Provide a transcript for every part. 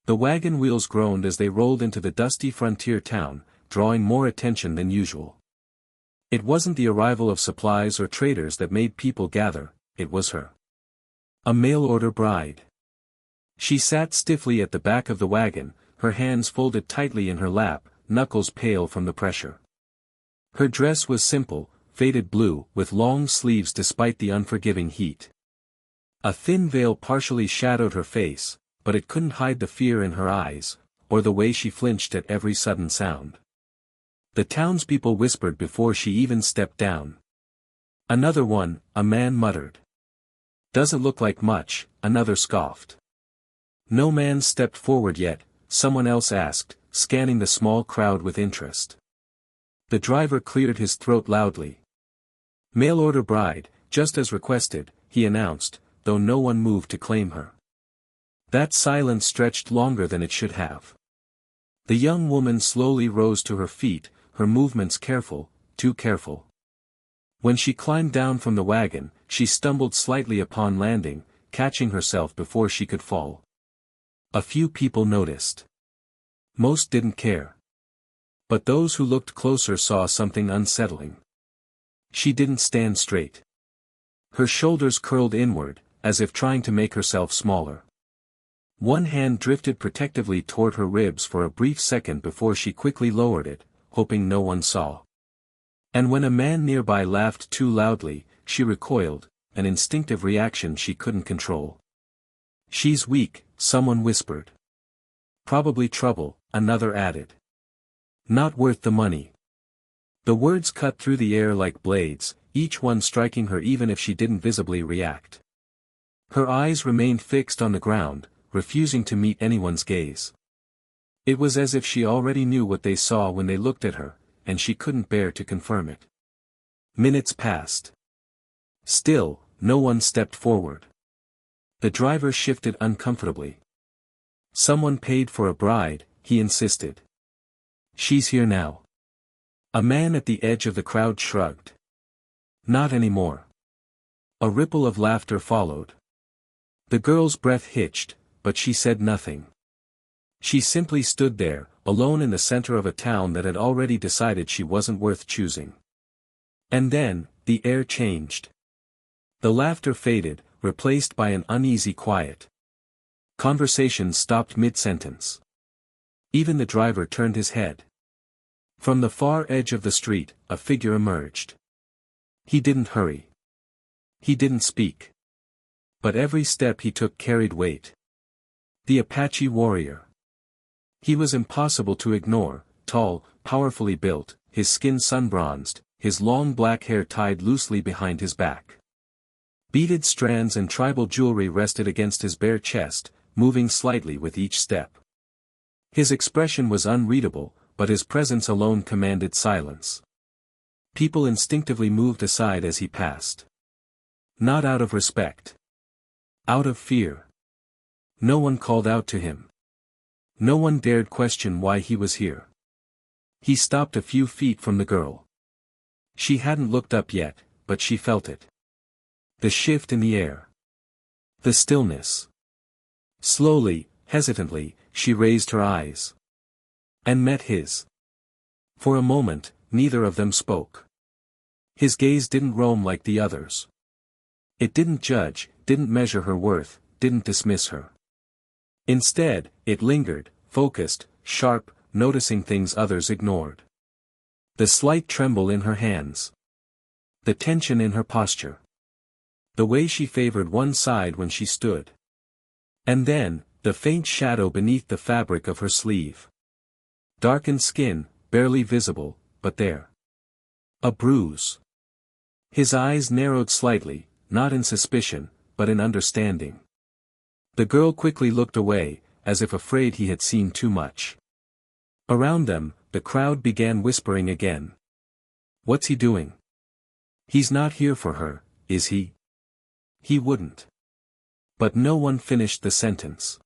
The wagon wheels groaned as they rolled into the dusty frontier town, drawing more attention than usual. It wasn't the arrival of supplies or traders that made people gather, it was her. A mail-order bride. She sat stiffly at the back of the wagon, her hands folded tightly in her lap, knuckles pale from the pressure. Her dress was simple, faded blue, with long sleeves despite the unforgiving heat. A thin veil partially shadowed her face, but it couldn't hide the fear in her eyes, or the way she flinched at every sudden sound. The townspeople whispered before she even stepped down. "Another one," a man muttered. "Doesn't look like much," another scoffed. No man stepped forward yet, someone else asked, scanning the small crowd with interest. The driver cleared his throat loudly. "Mail-order bride, just as requested," he announced, though no one moved to claim her. That silence stretched longer than it should have. The young woman slowly rose to her feet, her movements careful, too careful. When she climbed down from the wagon, she stumbled slightly upon landing, catching herself before she could fall. A few people noticed. Most didn't care. But those who looked closer saw something unsettling. She didn't stand straight. Her shoulders curled inward, as if trying to make herself smaller. One hand drifted protectively toward her ribs for a brief second before she quickly lowered it, hoping no one saw. And when a man nearby laughed too loudly, she recoiled, an instinctive reaction she couldn't control. "She's weak," someone whispered. "Probably trouble," another added. "Not worth the money." The words cut through the air like blades, each one striking her even if she didn't visibly react. Her eyes remained fixed on the ground, refusing to meet anyone's gaze. It was as if she already knew what they saw when they looked at her, and she couldn't bear to confirm it. Minutes passed. Still, no one stepped forward. The driver shifted uncomfortably. "Someone paid for a bride," he insisted. "She's here now." A man at the edge of the crowd shrugged. "Not anymore." A ripple of laughter followed. The girl's breath hitched, but she said nothing. She simply stood there, alone in the center of a town that had already decided she wasn't worth choosing. And then, the air changed. The laughter faded, replaced by an uneasy quiet. Conversation stopped mid-sentence. Even the driver turned his head. From the far edge of the street, a figure emerged. He didn't hurry. He didn't speak. But every step he took carried weight. The Apache warrior. He was impossible to ignore, tall, powerfully built, his skin sun-bronzed, his long black hair tied loosely behind his back. Beaded strands and tribal jewelry rested against his bare chest, moving slightly with each step. His expression was unreadable, but his presence alone commanded silence. People instinctively moved aside as he passed. Not out of respect. Out of fear. No one called out to him. No one dared question why he was here. He stopped a few feet from the girl. She hadn't looked up yet, but she felt it. The shift in the air. The stillness. Slowly, hesitantly, she raised her eyes. And met his. For a moment, neither of them spoke. His gaze didn't roam like the others. It didn't judge, didn't measure her worth, didn't dismiss her. Instead, it lingered, focused, sharp, noticing things others ignored. The slight tremble in her hands. The tension in her posture. The way she favored one side when she stood. And then, the faint shadow beneath the fabric of her sleeve. Darkened skin, barely visible, but there. A bruise. His eyes narrowed slightly, not in suspicion, but in understanding. The girl quickly looked away, as if afraid he had seen too much. Around them, the crowd began whispering again. "What's he doing? He's not here for her, is he? He wouldn't." But no one finished the sentence.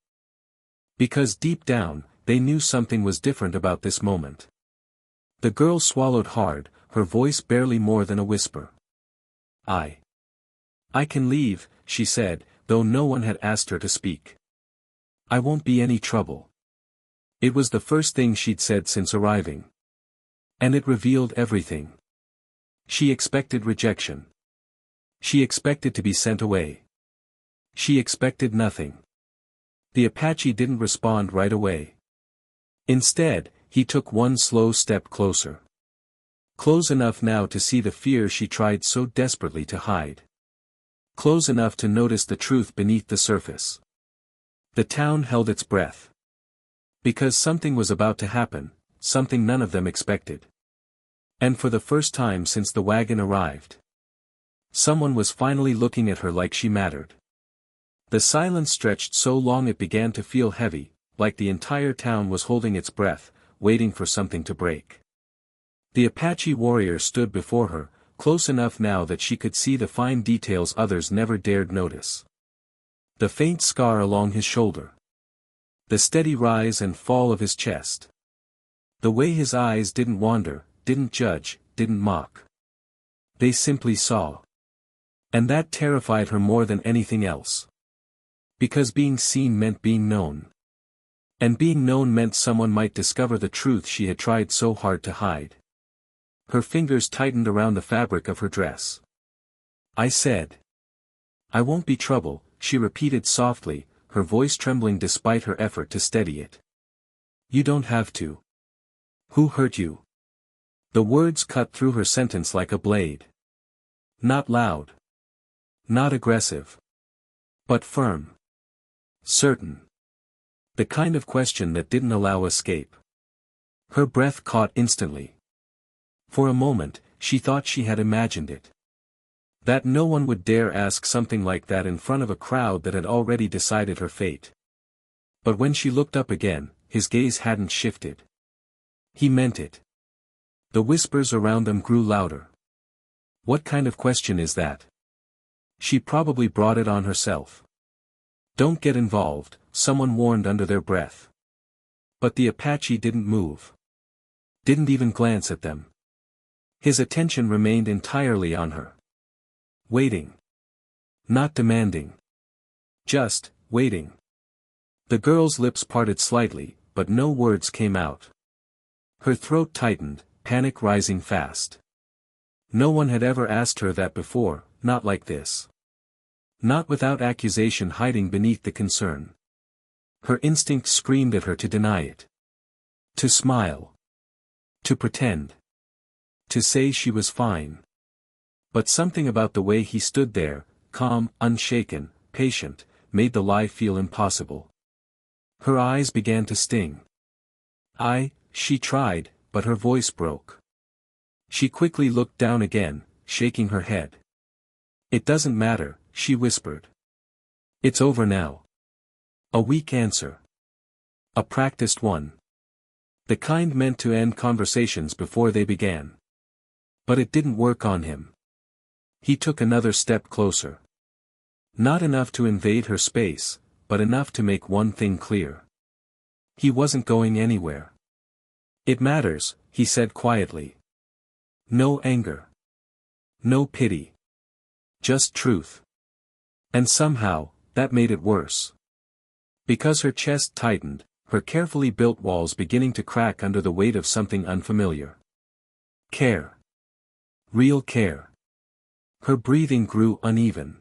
Because deep down, they knew something was different about this moment. The girl swallowed hard, her voice barely more than a whisper. I can leave," she said, though no one had asked her to speak. "I won't be any trouble." It was the first thing she'd said since arriving. And it revealed everything. She expected rejection. She expected to be sent away. She expected nothing. The Apache didn't respond right away. Instead, he took one slow step closer. Close enough now to see the fear she tried so desperately to hide. Close enough to notice the truth beneath the surface. The town held its breath. Because something was about to happen, something none of them expected. And for the first time since the wagon arrived, someone was finally looking at her like she mattered. The silence stretched so long it began to feel heavy, like the entire town was holding its breath, waiting for something to break. The Apache warrior stood before her, close enough now that she could see the fine details others never dared notice. The faint scar along his shoulder. The steady rise and fall of his chest. The way his eyes didn't wander, didn't judge, didn't mock. They simply saw. And that terrified her more than anything else. Because being seen meant being known. And being known meant someone might discover the truth she had tried so hard to hide. Her fingers tightened around the fabric of her dress. I said. I won't be trouble, she repeated softly, her voice trembling despite her effort to steady it. You don't have to. Who hurt you? The words cut through her sentence like a blade. Not loud. Not aggressive. But firm. Certain. The kind of question that didn't allow escape. Her breath caught instantly. For a moment, she thought she had imagined it. That no one would dare ask something like that in front of a crowd that had already decided her fate. But when she looked up again, his gaze hadn't shifted. He meant it. The whispers around them grew louder. What kind of question is that? She probably brought it on herself. Don't get involved, someone warned under their breath. But the Apache didn't move. Didn't even glance at them. His attention remained entirely on her. Waiting. Not demanding. Just, waiting. The girl's lips parted slightly, but no words came out. Her throat tightened, panic rising fast. No one had ever asked her that before, not like this. Not without accusation hiding beneath the concern. Her instinct screamed at her to deny it. To smile. To pretend. To say she was fine. But something about the way he stood there, calm, unshaken, patient, made the lie feel impossible. Her eyes began to sting. She tried, but her voice broke. She quickly looked down again, shaking her head. It doesn't matter, she whispered. It's over now. A weak answer. A practiced one. The kind meant to end conversations before they began. But it didn't work on him. He took another step closer. Not enough to invade her space, but enough to make one thing clear. He wasn't going anywhere. It matters, he said quietly. No anger. No pity. Just truth. And somehow, that made it worse. Because her chest tightened, her carefully built walls beginning to crack under the weight of something unfamiliar. Care. Real care. Her breathing grew uneven.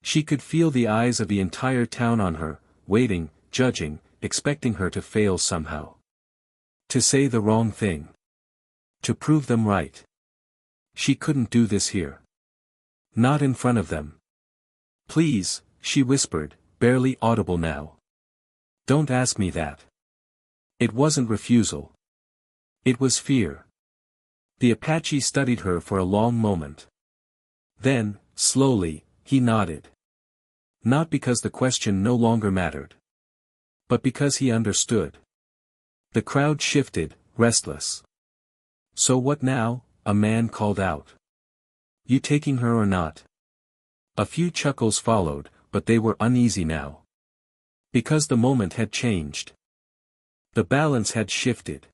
She could feel the eyes of the entire town on her, waiting, judging, expecting her to fail somehow. To say the wrong thing. To prove them right. She couldn't do this here. Not in front of them. Please, she whispered, barely audible now. Don't ask me that. It wasn't refusal. It was fear. The Apache studied her for a long moment. Then, slowly, he nodded. Not because the question no longer mattered. But because he understood. The crowd shifted, restless. So what now? A man called out. You taking her or not? A few chuckles followed, but they were uneasy now. Because the moment had changed. The balance had shifted.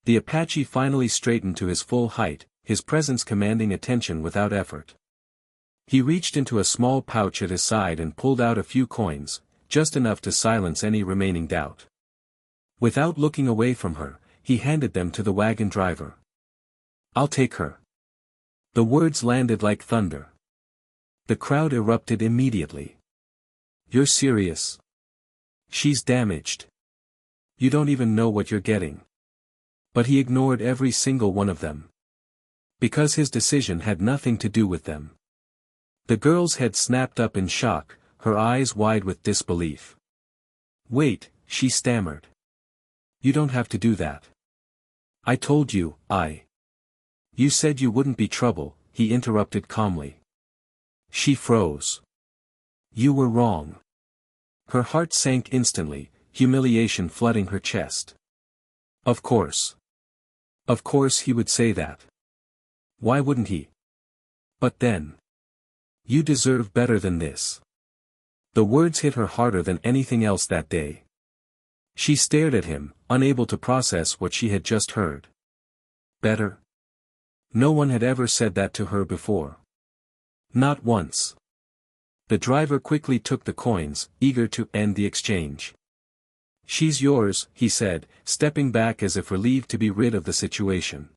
The Apache finally straightened to his full height, his presence commanding attention without effort. He reached into a small pouch at his side and pulled out a few coins, just enough to silence any remaining doubt. Without looking away from her, he handed them to the wagon driver. "I'll take her." The words landed like thunder. The crowd erupted immediately. "You're serious? She's damaged. You don't even know what you're getting." But he ignored every single one of them. Because his decision had nothing to do with them. The girl's head snapped up in shock, her eyes wide with disbelief. "Wait," she stammered. "You don't have to do that. I told you, You said you wouldn't be trouble," he interrupted calmly. She froze. "You were wrong." Her heart sank instantly, humiliation flooding her chest. Of course. Of course he would say that. Why wouldn't he? But then. "You deserve better than this." The words hit her harder than anything else that day. She stared at him, unable to process what she had just heard. Better? No one had ever said that to her before. Not once. The driver quickly took the coins, eager to end the exchange. "She's yours," he said, stepping back as if relieved to be rid of the situation.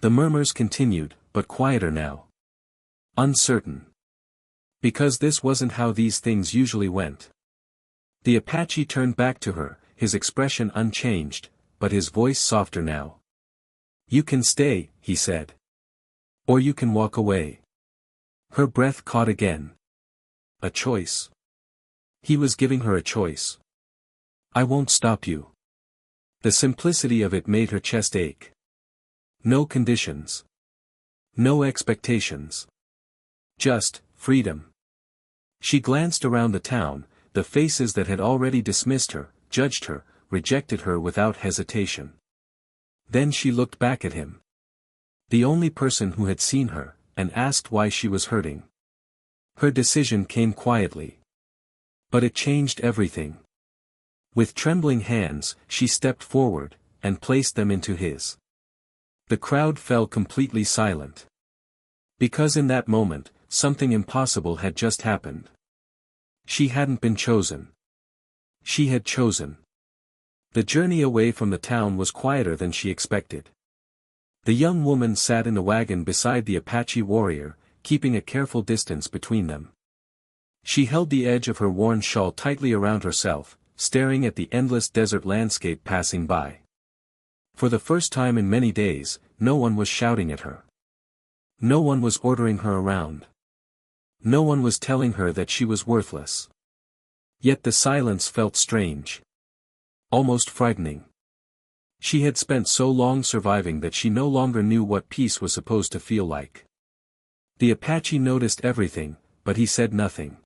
The murmurs continued, but quieter now. Uncertain. Because this wasn't how these things usually went. The Apache turned back to her, his expression unchanged, but his voice softer now. "You can stay," he said. "Or you can walk away." Her breath caught again. A choice. He was giving her a choice. "I won't stop you." The simplicity of it made her chest ache. No conditions. No expectations. Just freedom. She glanced around the town, the faces that had already dismissed her, judged her, rejected her without hesitation. Then she looked back at him. The only person who had seen her, and asked why she was hurting. Her decision came quietly. But it changed everything. With trembling hands, she stepped forward, and placed them into his. The crowd fell completely silent. Because in that moment, something impossible had just happened. She hadn't been chosen. She had chosen. The journey away from the town was quieter than she expected. The young woman sat in the wagon beside the Apache warrior, keeping a careful distance between them. She held the edge of her worn shawl tightly around herself, staring at the endless desert landscape passing by. For the first time in many days, no one was shouting at her. No one was ordering her around. No one was telling her that she was worthless. Yet the silence felt strange. Almost frightening. She had spent so long surviving that she no longer knew what peace was supposed to feel like. The Apache noticed everything, but he said nothing.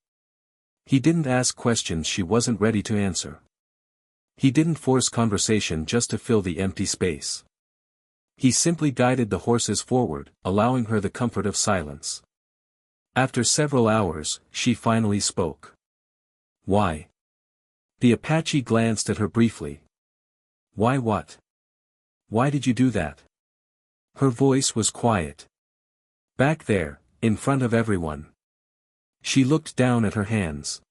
He didn't ask questions she wasn't ready to answer. He didn't force conversation just to fill the empty space. He simply guided the horses forward, allowing her the comfort of silence. After several hours, she finally spoke. "Why?" The Apache glanced at her briefly. "Why what? Why did you do that?" Her voice was quiet. "Back there, in front of everyone." She looked down at her hands.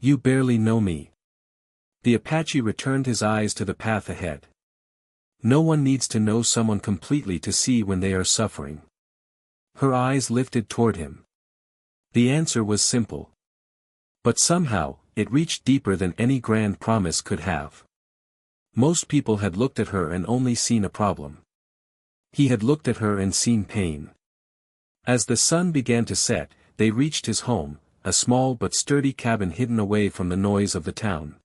"You barely know me." The Apache returned his eyes to the path ahead. No one needs to know someone completely to see when they are suffering. Her eyes lifted toward him. The answer was simple. But somehow, it reached deeper than any grand promise could have. Most people had looked at her and only seen a problem. He had looked at her and seen pain. As the sun began to set, they reached his home, a small but sturdy cabin hidden away from the noise of the town.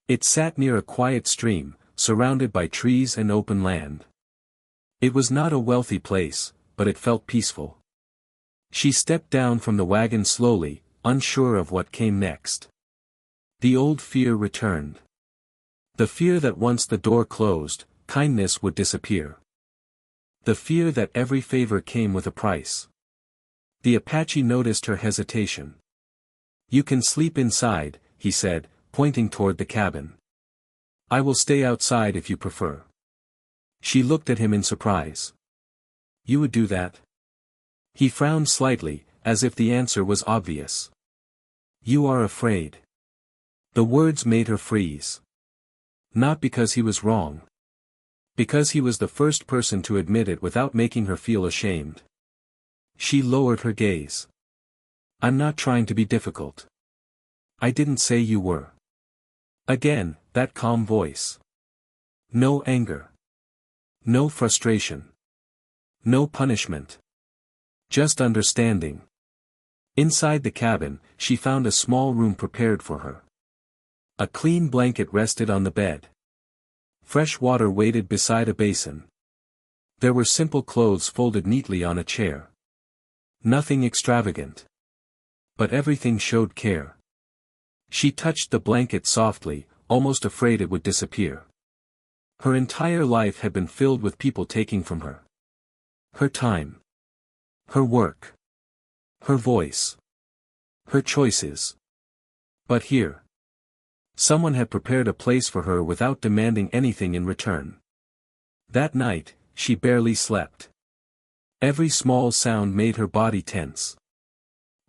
It sat near a quiet stream, surrounded by trees and open land. It was not a wealthy place, but it felt peaceful. She stepped down from the wagon slowly, unsure of what came next. The old fear returned. The fear that once the door closed, kindness would disappear. The fear that every favor came with a price. The Apache noticed her hesitation. "You can sleep inside," he said, pointing toward the cabin. "I will stay outside if you prefer." She looked at him in surprise. "You would do that?" He frowned slightly, as if the answer was obvious. "You are afraid." The words made her freeze. Not because he was wrong. Because he was the first person to admit it without making her feel ashamed. She lowered her gaze. I'm not trying to be difficult. I didn't say you were. Again, that calm voice. No anger. No frustration. No punishment. Just understanding. Inside the cabin, she found a small room prepared for her. A clean blanket rested on the bed. Fresh water waited beside a basin. There were simple clothes folded neatly on a chair. Nothing extravagant. But everything showed care. She touched the blanket softly, almost afraid it would disappear. Her entire life had been filled with people taking from her. Her time. Her work. Her voice. Her choices. But here. Someone had prepared a place for her without demanding anything in return. That night, she barely slept. Every small sound made her body tense.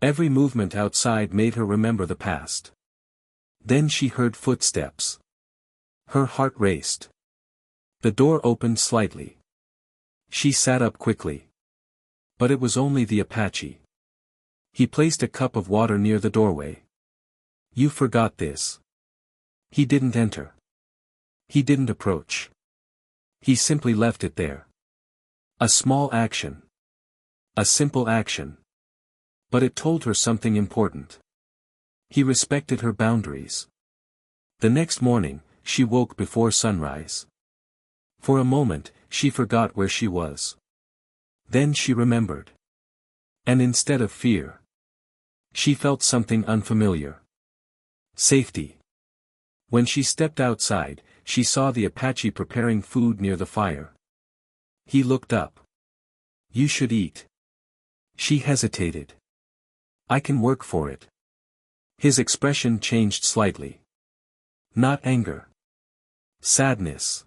Every movement outside made her remember the past. Then she heard footsteps. Her heart raced. The door opened slightly. She sat up quickly. But it was only the Apache. He placed a cup of water near the doorway. You forgot this. He didn't enter. He didn't approach. He simply left it there. A small action. A simple action. But it told her something important. He respected her boundaries. The next morning, she woke before sunrise. For a moment, she forgot where she was. Then she remembered. And instead of fear, she felt something unfamiliar. Safety. When she stepped outside, she saw the Apache preparing food near the fire. He looked up. You should eat. She hesitated. I can work for it. His expression changed slightly. Not anger. Sadness.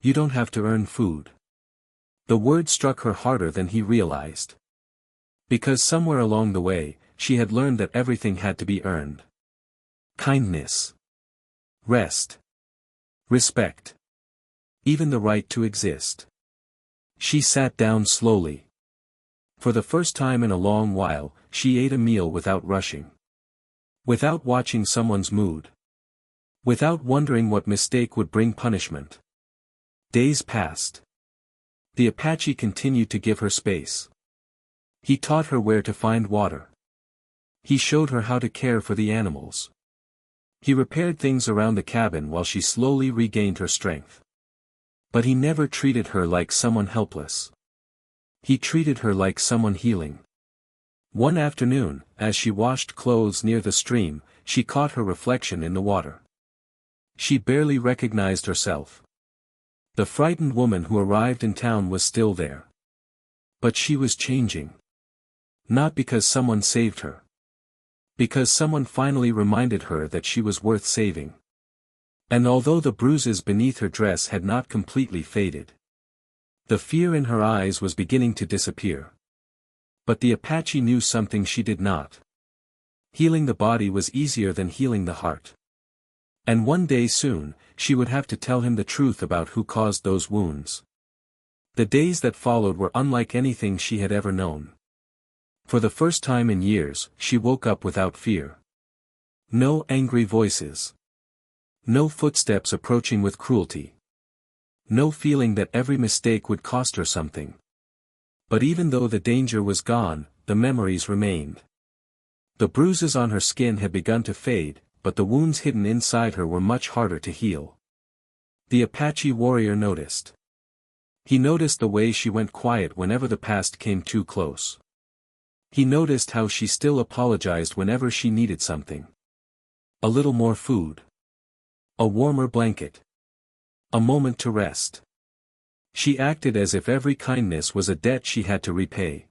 You don't have to earn food. The word struck her harder than he realized. Because somewhere along the way, she had learned that everything had to be earned. Kindness. Rest. Respect. Even the right to exist. She sat down slowly. For the first time in a long while, she ate a meal without rushing. Without watching someone's mood. Without wondering what mistake would bring punishment. Days passed. The Apache continued to give her space. He taught her where to find water. He showed her how to care for the animals. He repaired things around the cabin while she slowly regained her strength. But he never treated her like someone helpless. He treated her like someone healing. One afternoon, as she washed clothes near the stream, she caught her reflection in the water. She barely recognized herself. The frightened woman who arrived in town was still there. But she was changing. Not because someone saved her. Because someone finally reminded her that she was worth saving. And although the bruises beneath her dress had not completely faded, the fear in her eyes was beginning to disappear. But the Apache knew something she did not. Healing the body was easier than healing the heart. And one day soon, she would have to tell him the truth about who caused those wounds. The days that followed were unlike anything she had ever known. For the first time in years, she woke up without fear. No angry voices. No footsteps approaching with cruelty. No feeling that every mistake would cost her something. But even though the danger was gone, the memories remained. The bruises on her skin had begun to fade, but the wounds hidden inside her were much harder to heal. The Apache warrior noticed. He noticed the way she went quiet whenever the past came too close. He noticed how she still apologized whenever she needed something. A little more food. A warmer blanket. A moment to rest. She acted as if every kindness was a debt she had to repay.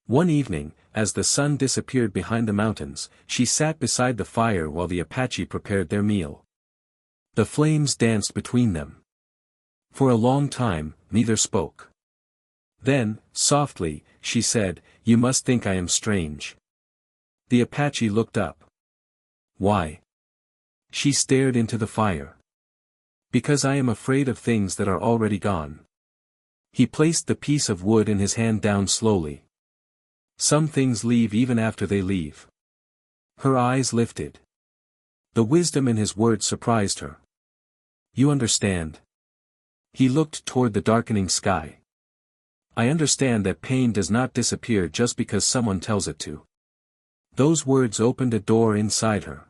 One evening, as the sun disappeared behind the mountains, she sat beside the fire while the Apache prepared their meal. The flames danced between them. For a long time, neither spoke. Then, softly, she said, "You must think I am strange." The Apache looked up. Why? She stared into the fire. Because I am afraid of things that are already gone. He placed the piece of wood in his hand down slowly. Some things leave even after they leave. Her eyes lifted. The wisdom in his words surprised her. You understand? He looked toward the darkening sky. I understand that pain does not disappear just because someone tells it to. Those words opened a door inside her.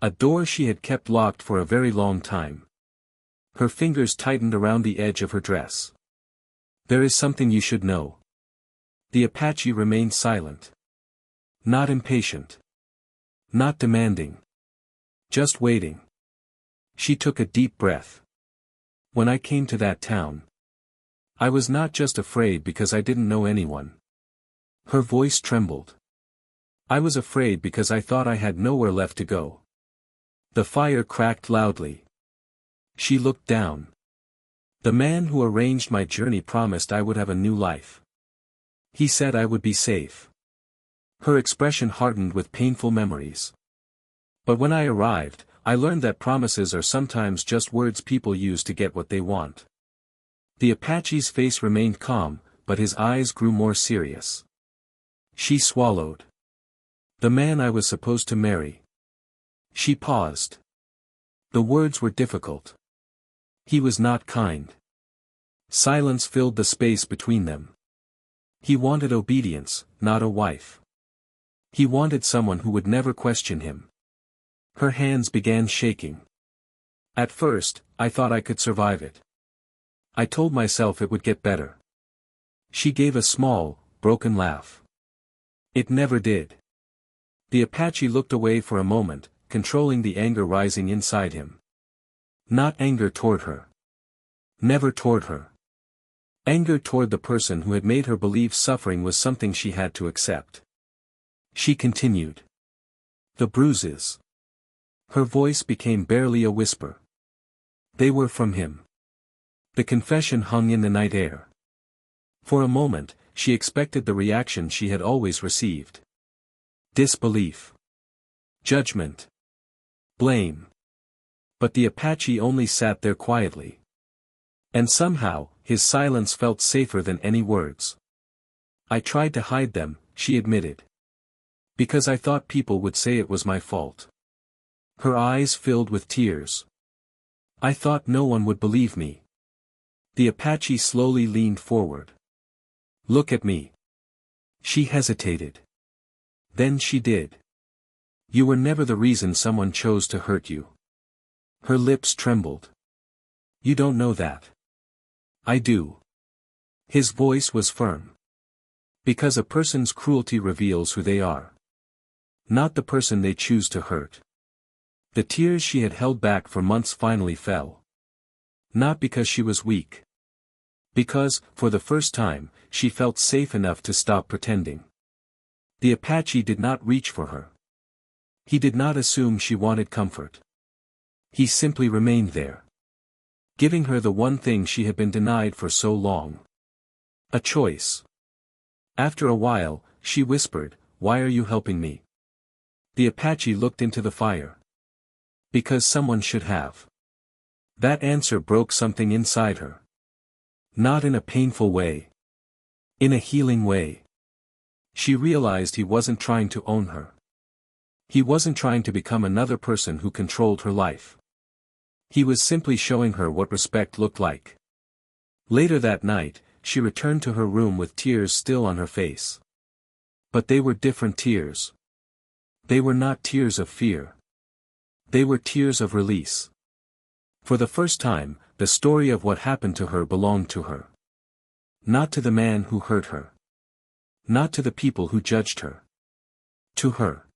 A door she had kept locked for a very long time. Her fingers tightened around the edge of her dress. There is something you should know. The Apache remained silent. Not impatient. Not demanding. Just waiting. She took a deep breath. When I came to that town, I was not just afraid because I didn't know anyone. Her voice trembled. I was afraid because I thought I had nowhere left to go. The fire cracked loudly. She looked down. The man who arranged my journey promised I would have a new life. He said I would be safe. Her expression hardened with painful memories. But when I arrived, I learned that promises are sometimes just words people use to get what they want. The Apache's face remained calm, but his eyes grew more serious. She swallowed. The man I was supposed to marry. She paused. The words were difficult. He was not kind. Silence filled the space between them. He wanted obedience, not a wife. He wanted someone who would never question him. Her hands began shaking. At first, I thought I could survive it. I told myself it would get better. She gave a small, broken laugh. It never did. The Apache looked away for a moment, controlling the anger rising inside him. Not anger toward her. Never toward her. Anger toward the person who had made her believe suffering was something she had to accept. She continued. The bruises. Her voice became barely a whisper. They were from him. The confession hung in the night air. For a moment, she expected the reaction she had always received. Disbelief. Judgment. Blame. But the Apache only sat there quietly. And somehow, his silence felt safer than any words. I tried to hide them, she admitted. Because I thought people would say it was my fault. Her eyes filled with tears. I thought no one would believe me. The Apache slowly leaned forward. Look at me. She hesitated. Then she did. You were never the reason someone chose to hurt you. Her lips trembled. You don't know that. I do. His voice was firm. Because a person's cruelty reveals who they are. Not the person they choose to hurt. The tears she had held back for months finally fell. Not because she was weak. Because, for the first time, she felt safe enough to stop pretending. The Apache did not reach for her. He did not assume she wanted comfort. He simply remained there. Giving her the one thing she had been denied for so long. A choice. After a while, she whispered, "Why are you helping me?" The Apache looked into the fire. Because someone should have. That answer broke something inside her. Not in a painful way. In a healing way. She realized he wasn't trying to own her. He wasn't trying to become another person who controlled her life. He was simply showing her what respect looked like. Later that night, she returned to her room with tears still on her face. But they were different tears. They were not tears of fear. They were tears of release. For the first time, the story of what happened to her belonged to her. Not to the man who hurt her. Not to the people who judged her. To her.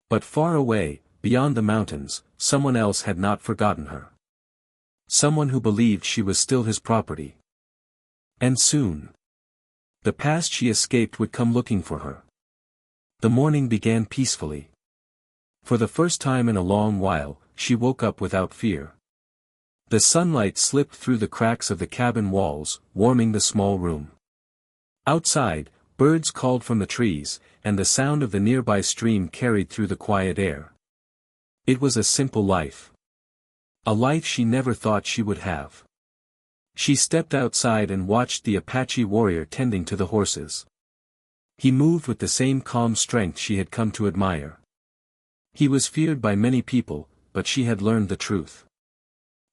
But far away, beyond the mountains, someone else had not forgotten her. Someone who believed she was still his property. And soon, the past she escaped would come looking for her. The morning began peacefully. For the first time in a long while, she woke up without fear. The sunlight slipped through the cracks of the cabin walls, warming the small room. Outside, birds called from the trees, and the sound of the nearby stream carried through the quiet air. It was a simple life. A life she never thought she would have. She stepped outside and watched the Apache warrior tending to the horses. He moved with the same calm strength she had come to admire. He was feared by many people, but she had learned the truth.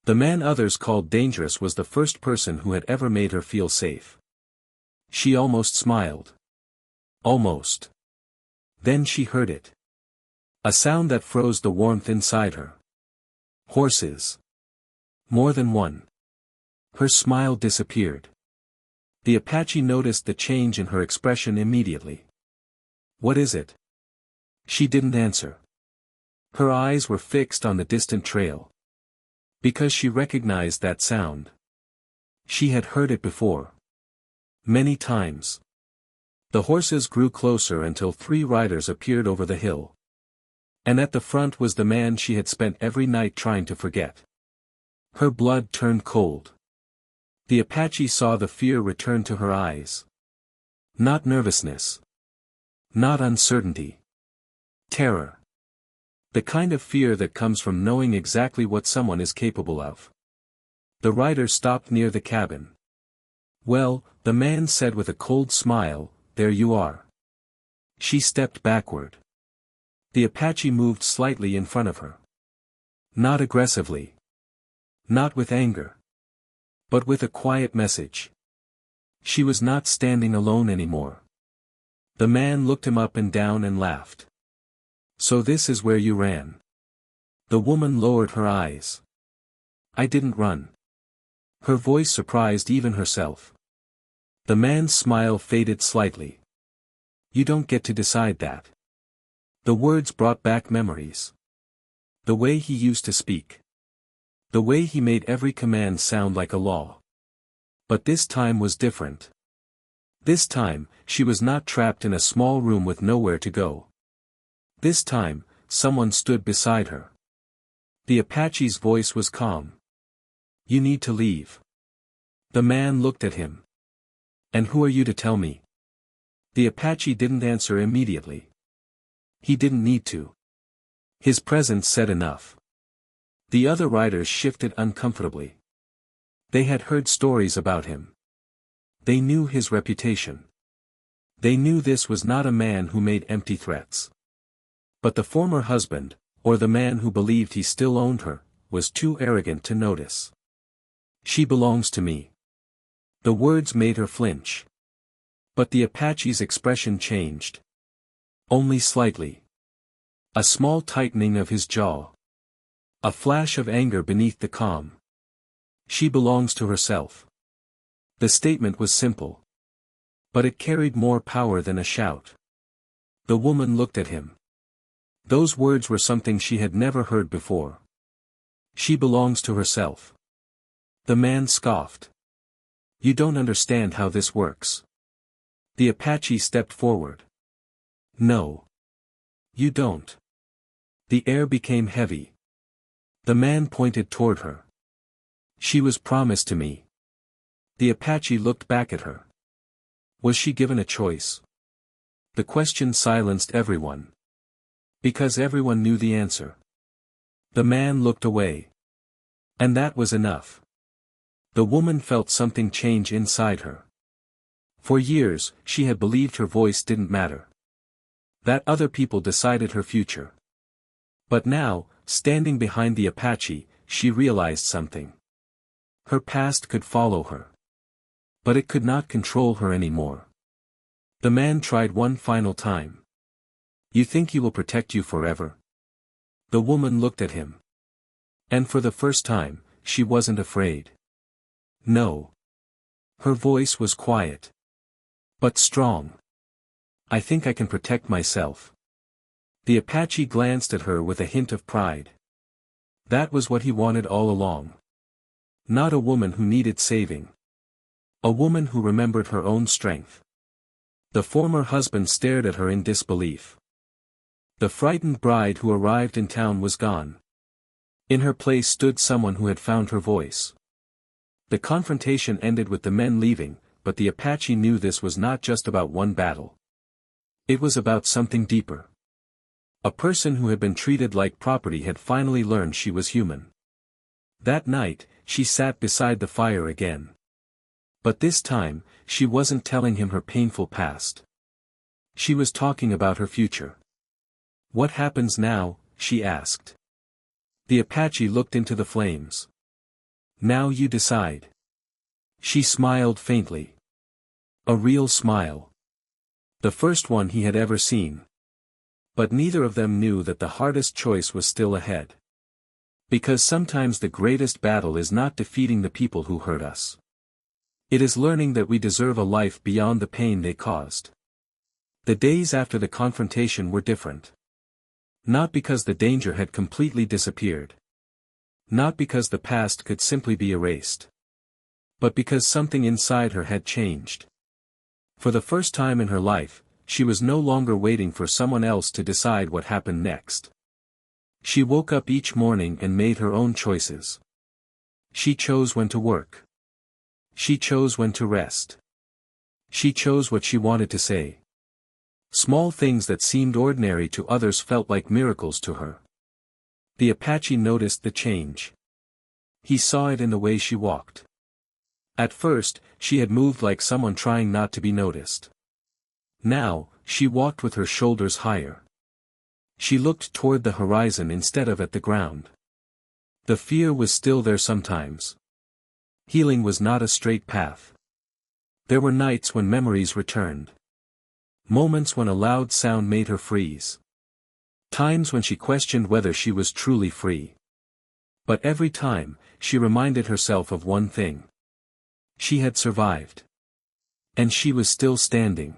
The man others called dangerous was the first person who had ever made her feel safe. She almost smiled. Almost. Then she heard it. A sound that froze the warmth inside her. Horses. More than one. Her smile disappeared. The Apache noticed the change in her expression immediately. "What is it?" She didn't answer. Her eyes were fixed on the distant trail. Because she recognized that sound. She had heard it before. Many times. The horses grew closer until 3 riders appeared over the hill. And at the front was the man she had spent every night trying to forget. Her blood turned cold. The Apache saw the fear return to her eyes. Not nervousness. Not uncertainty. Terror. The kind of fear that comes from knowing exactly what someone is capable of. The rider stopped near the cabin. "Well," the man said with a cold smile, "there you are." She stepped backward. The Apache moved slightly in front of her. Not aggressively. Not with anger. But with a quiet message. She was not standing alone anymore. The man looked him up and down and laughed. "So this is where you ran." The woman lowered her eyes. "I didn't run." Her voice surprised even herself. The man's smile faded slightly. "You don't get to decide that." The words brought back memories. The way he used to speak. The way he made every command sound like a law. But this time was different. This time, she was not trapped in a small room with nowhere to go. This time, someone stood beside her. The Apache's voice was calm. "You need to leave." The man looked at him. "And who are you to tell me?" The Apache didn't answer immediately. He didn't need to. His presence said enough. The other riders shifted uncomfortably. They had heard stories about him. They knew his reputation. They knew this was not a man who made empty threats. But the former husband, or the man who believed he still owned her, was too arrogant to notice. "She belongs to me." The words made her flinch. But the Apache's expression changed. Only slightly. A small tightening of his jaw. A flash of anger beneath the calm. "She belongs to herself." The statement was simple. But it carried more power than a shout. The woman looked at him. Those words were something she had never heard before. "She belongs to herself." The man scoffed. "You don't understand how this works." The Apache stepped forward. "No. You don't." The air became heavy. The man pointed toward her. "She was promised to me." The Apache looked back at her. Was she given a choice? The question silenced everyone. Because everyone knew the answer. The man looked away. And that was enough. The woman felt something change inside her. For years, she had believed her voice didn't matter. That other people decided her future. But now, standing behind the Apache, she realized something. Her past could follow her. But it could not control her anymore. The man tried one final time. "You think he will protect you forever?" The woman looked at him. And for the first time, she wasn't afraid. "No." Her voice was quiet. But strong. "I think I can protect myself." The Apache glanced at her with a hint of pride. That was what he wanted all along. Not a woman who needed saving. A woman who remembered her own strength. The former husband stared at her in disbelief. The frightened bride who arrived in town was gone. In her place stood someone who had found her voice. The confrontation ended with the men leaving, but the Apache knew this was not just about one battle. It was about something deeper. A person who had been treated like property had finally learned she was human. That night, she sat beside the fire again. But this time, she wasn't telling him her painful past. She was talking about her future. "What happens now?" she asked. The Apache looked into the flames. "Now you decide." She smiled faintly. A real smile. The first one he had ever seen. But neither of them knew that the hardest choice was still ahead. Because sometimes the greatest battle is not defeating the people who hurt us. It is learning that we deserve a life beyond the pain they caused. The days after the confrontation were different. Not because the danger had completely disappeared. Not because the past could simply be erased. But because something inside her had changed. For the first time in her life, she was no longer waiting for someone else to decide what happened next. She woke up each morning and made her own choices. She chose when to work. She chose when to rest. She chose what she wanted to say. Small things that seemed ordinary to others felt like miracles to her. The Apache noticed the change. He saw it in the way she walked. At first, she had moved like someone trying not to be noticed. Now, she walked with her shoulders higher. She looked toward the horizon instead of at the ground. The fear was still there sometimes. Healing was not a straight path. There were nights when memories returned. Moments when a loud sound made her freeze. Times when she questioned whether she was truly free. But every time, she reminded herself of one thing. She had survived. And she was still standing.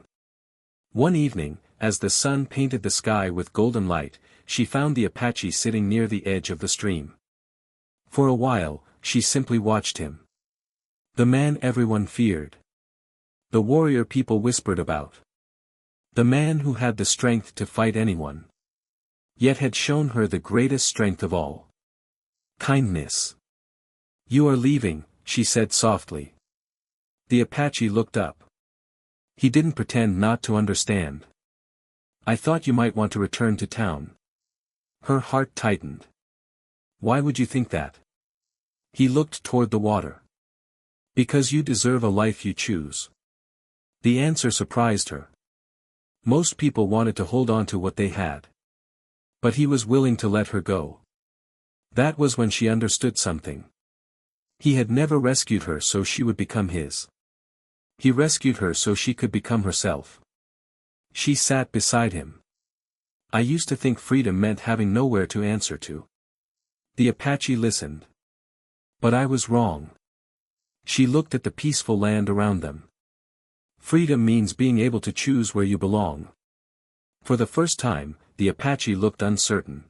One evening, as the sun painted the sky with golden light, she found the Apache sitting near the edge of the stream. For a while, she simply watched him. The man everyone feared. The warrior people whispered about. The man who had the strength to fight anyone. Yet had shown her the greatest strength of all. Kindness. "You are leaving," she said softly. The Apache looked up. He didn't pretend not to understand. "I thought you might want to return to town." Her heart tightened. "Why would you think that?" He looked toward the water. "Because you deserve a life you choose." The answer surprised her. Most people wanted to hold on to what they had. But he was willing to let her go. That was when she understood something. He had never rescued her so she would become his. He rescued her so she could become herself. She sat beside him. "I used to think freedom meant having nowhere to answer to." The Apache listened. "But I was wrong." She looked at the peaceful land around them. "Freedom means being able to choose where you belong." For the first time, the Apache looked uncertain.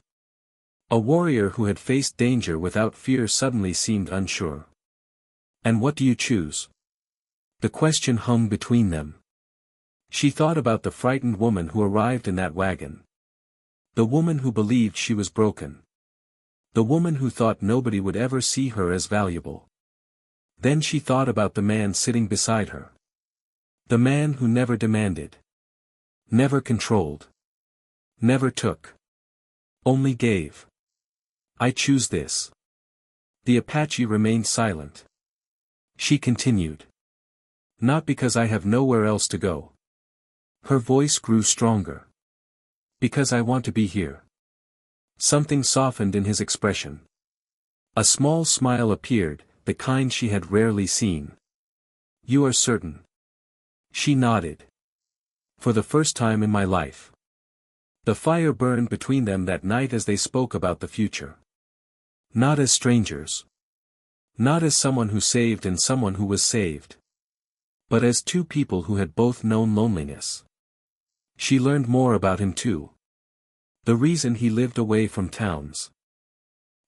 A warrior who had faced danger without fear suddenly seemed unsure. "And what do you choose?" The question hung between them. She thought about the frightened woman who arrived in that wagon. The woman who believed she was broken. The woman who thought nobody would ever see her as valuable. Then she thought about the man sitting beside her. The man who never demanded. Never controlled. Never took. Only gave. "I choose this." The Apache remained silent. She continued. "Not because I have nowhere else to go." Her voice grew stronger. "Because I want to be here." Something softened in his expression. A small smile appeared, the kind she had rarely seen. "You are certain?" She nodded. "For the first time in my life." The fire burned between them that night as they spoke about the future. Not as strangers. Not as someone who saved and someone who was saved. But as two people who had both known loneliness. She learned more about him too. The reason he lived away from towns.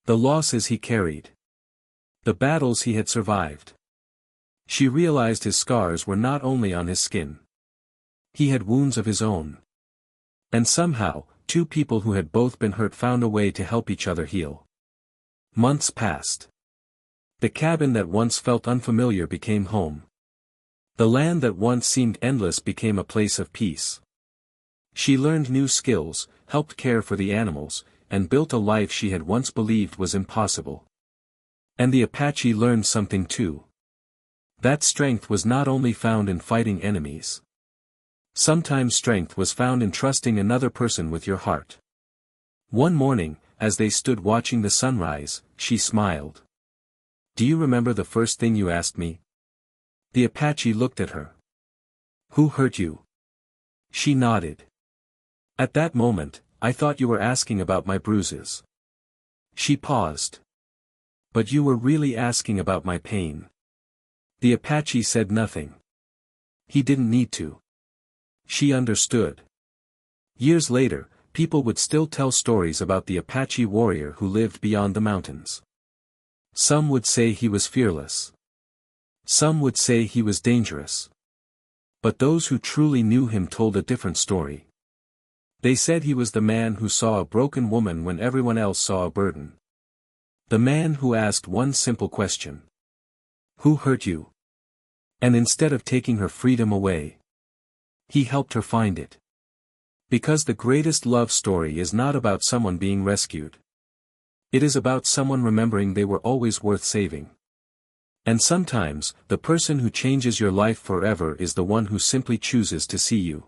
The losses he carried. The battles he had survived. She realized his scars were not only on his skin. He had wounds of his own. And somehow, two people who had both been hurt found a way to help each other heal. Months passed. The cabin that once felt unfamiliar became home. The land that once seemed endless became a place of peace. She learned new skills, helped care for the animals, and built a life she had once believed was impossible. And the Apache learned something too. That strength was not only found in fighting enemies. Sometimes strength was found in trusting another person with your heart. One morning, as they stood watching the sunrise, she smiled. "Do you remember the first thing you asked me?" The Apache looked at her. "Who hurt you?" She nodded. "At that moment, I thought you were asking about my bruises." She paused. "But you were really asking about my pain." The Apache said nothing. He didn't need to. She understood. Years later, people would still tell stories about the Apache warrior who lived beyond the mountains. Some would say he was fearless. Some would say he was dangerous. But those who truly knew him told a different story. They said he was the man who saw a broken woman when everyone else saw a burden. The man who asked one simple question. "Who hurt you?" And instead of taking her freedom away, he helped her find it. Because the greatest love story is not about someone being rescued. It is about someone remembering they were always worth saving. And sometimes, the person who changes your life forever is the one who simply chooses to see you.